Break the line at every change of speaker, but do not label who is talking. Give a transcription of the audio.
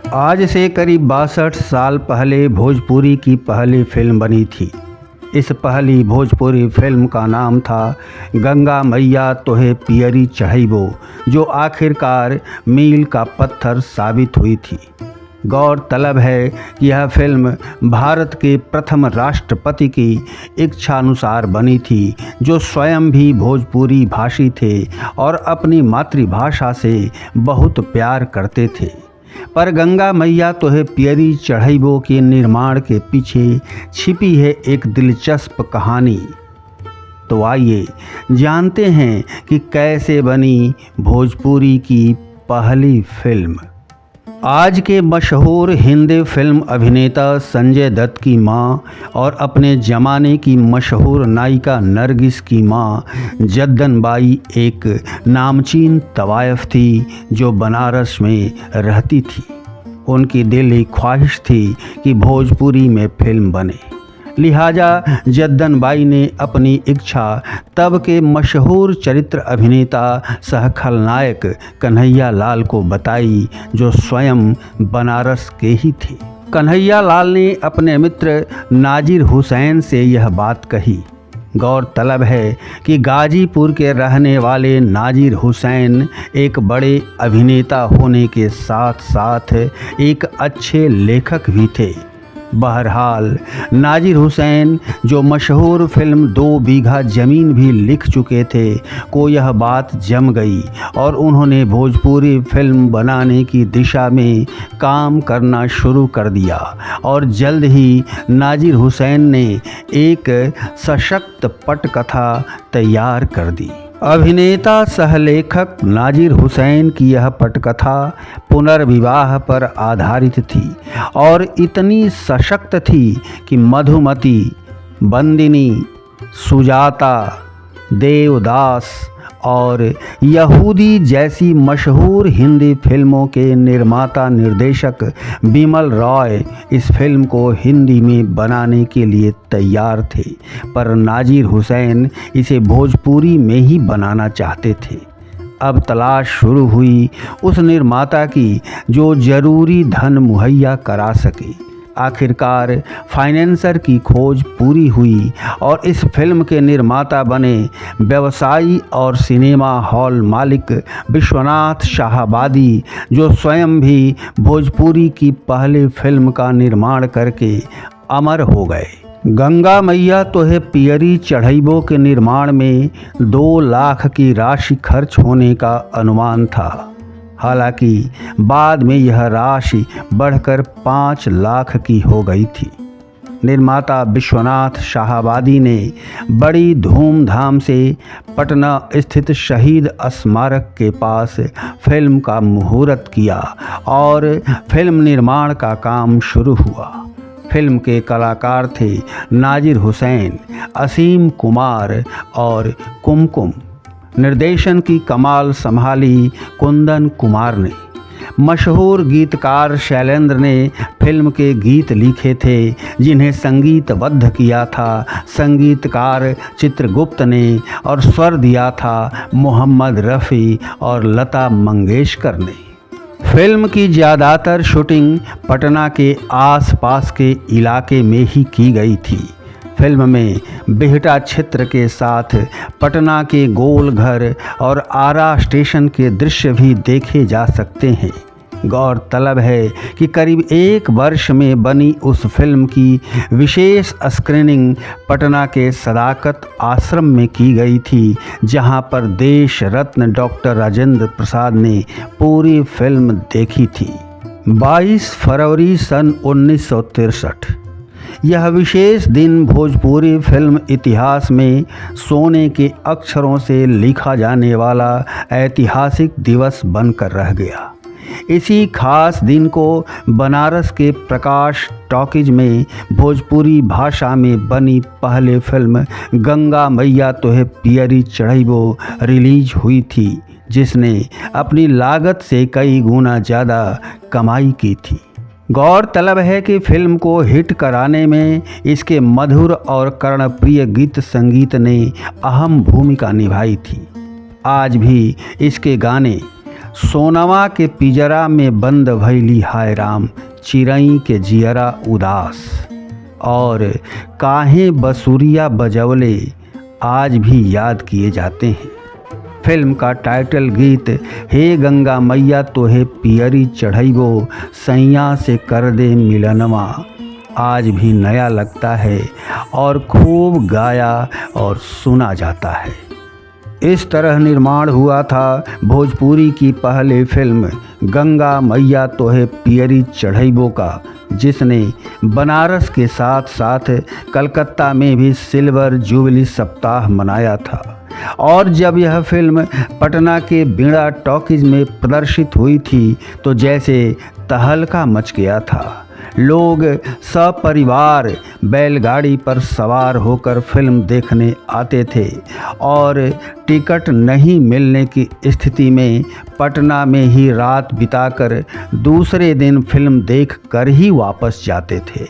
आज से करीब 62 साल पहले भोजपुरी की पहली फिल्म बनी थी। इस पहली भोजपुरी फिल्म का नाम था गंगा मैया तोहे पियरी चढ़ैबो, जो आखिरकार मील का पत्थर साबित हुई थी। गौरतलब है कि यह फिल्म भारत के प्रथम राष्ट्रपति की इच्छानुसार बनी थी, जो स्वयं भी भोजपुरी भाषी थे और अपनी मातृभाषा से बहुत प्यार करते थे। पर गंगा मैया तोहे पियरी चढ़ैबो के निर्माण के पीछे छिपी है एक दिलचस्प कहानी। तो आइए जानते हैं कि कैसे बनी भोजपुरी की पहली फिल्म। आज के मशहूर हिंदी फिल्म अभिनेता संजय दत्त की मां और अपने ज़माने की मशहूर नायिका नरगिस की मां जद्दन बाई एक नामचीन तवायफ थी जो बनारस में रहती थी। उनकी दिली ख्वाहिश थी कि भोजपुरी में फिल्म बने। लिहाजा जद्दन बाई ने अपनी इच्छा तब के मशहूर चरित्र अभिनेता सह खलनायक कन्हैया लाल को बताई, जो स्वयं बनारस के ही थे। कन्हैया लाल ने अपने मित्र नाजिर हुसैन से यह बात कही। गौरतलब है कि गाजीपुर के रहने वाले नाजिर हुसैन एक बड़े अभिनेता होने के साथ साथ एक अच्छे लेखक भी थे। बहरहाल नाजिर हुसैन, जो मशहूर फिल्म 2 बीघा ज़मीन भी लिख चुके थे, को यह बात जम गई और उन्होंने भोजपुरी फिल्म बनाने की दिशा में काम करना शुरू कर दिया। और जल्द ही नाजिर हुसैन ने एक सशक्त पटकथा तैयार कर दी। अभिनेता सहलेखक नाजिर हुसैन की यह पटकथा पुनर्विवाह पर आधारित थी और इतनी सशक्त थी कि मधुमती, बंदिनी, सुजाता, देवदास और यहूदी जैसी मशहूर हिंदी फिल्मों के निर्माता निर्देशक बिमल रॉय इस फिल्म को हिंदी में बनाने के लिए तैयार थे, पर नाजिर हुसैन इसे भोजपुरी में ही बनाना चाहते थे। अब तलाश शुरू हुई उस निर्माता की जो जरूरी धन मुहैया करा सके। आखिरकार फाइनेंसर की खोज पूरी हुई और इस फिल्म के निर्माता बने व्यवसायी और सिनेमा हॉल मालिक विश्वनाथ शाहाबादी, जो स्वयं भी भोजपुरी की पहली फिल्म का निर्माण करके अमर हो गए। गंगा मैया तोहे पियरी चढ़ैबो के निर्माण में 2 लाख की राशि खर्च होने का अनुमान था। हालांकि बाद में यह राशि बढ़कर 5 लाख की हो गई थी। निर्माता विश्वनाथ शाहाबादी ने बड़ी धूमधाम से पटना स्थित शहीद स्मारक के पास फिल्म का मुहूर्त किया और फिल्म निर्माण का काम शुरू हुआ। फिल्म के कलाकार थे नाजिर हुसैन, असीम कुमार और कुमकुम। निर्देशन की कमाल संभाली कुंदन कुमार ने। मशहूर गीतकार शैलेंद्र ने फिल्म के गीत लिखे थे, जिन्हें संगीतबद्ध किया था संगीतकार चित्रगुप्त ने और स्वर दिया था मोहम्मद रफ़ी और लता मंगेशकर ने। फिल्म की ज़्यादातर शूटिंग पटना के आसपास के इलाके में ही की गई थी। फिल्म में बिहटा क्षेत्र के साथ पटना के गोलघर और आरा स्टेशन के दृश्य भी देखे जा सकते हैं। गौरतलब है कि करीब 1 वर्ष में बनी उस फिल्म की विशेष स्क्रीनिंग पटना के सदाकत आश्रम में की गई थी, जहां पर देश रत्न डॉक्टर राजेंद्र प्रसाद ने पूरी फिल्म देखी थी। 22 फरवरी सन 1963 यह विशेष दिन भोजपुरी फिल्म इतिहास में सोने के अक्षरों से लिखा जाने वाला ऐतिहासिक दिवस बनकर रह गया। इसी खास दिन को बनारस के प्रकाश टॉकीज में भोजपुरी भाषा में बनी पहली फिल्म गंगा मैया तोहे पियरी चढ़ैबो रिलीज हुई थी, जिसने अपनी लागत से कई गुना ज़्यादा कमाई की थी। गौरतलब है कि फिल्म को हिट कराने में इसके मधुर और कर्णप्रिय गीत संगीत ने अहम भूमिका निभाई थी। आज भी इसके गाने सोनवा के पिजरा में बंद भैली हाय राम, चिरई के जियरा उदास। और काहे बसुरिया बजवले आज भी याद किए जाते हैं। फिल्म का टाइटल गीत हे गंगा मैया तोहे पियरी चढ़ैबो, सैया से कर दे मिलनवा आज भी नया लगता है और खूब गाया और सुना जाता है। इस तरह निर्माण हुआ था भोजपुरी की पहली फिल्म गंगा मैया तोहे पियरी चढ़ैबो का, जिसने बनारस के साथ साथ कलकत्ता में भी सिल्वर जुबली सप्ताह मनाया था। और जब यह फिल्म पटना के बीड़ा टॉकीज में प्रदर्शित हुई थी तो जैसे तहलका मच गया था। लोग सपरिवार बैलगाड़ी पर सवार होकर फिल्म देखने आते थे और टिकट नहीं मिलने की स्थिति में पटना में ही रात बिताकर दूसरे दिन फिल्म देख कर ही वापस जाते थे।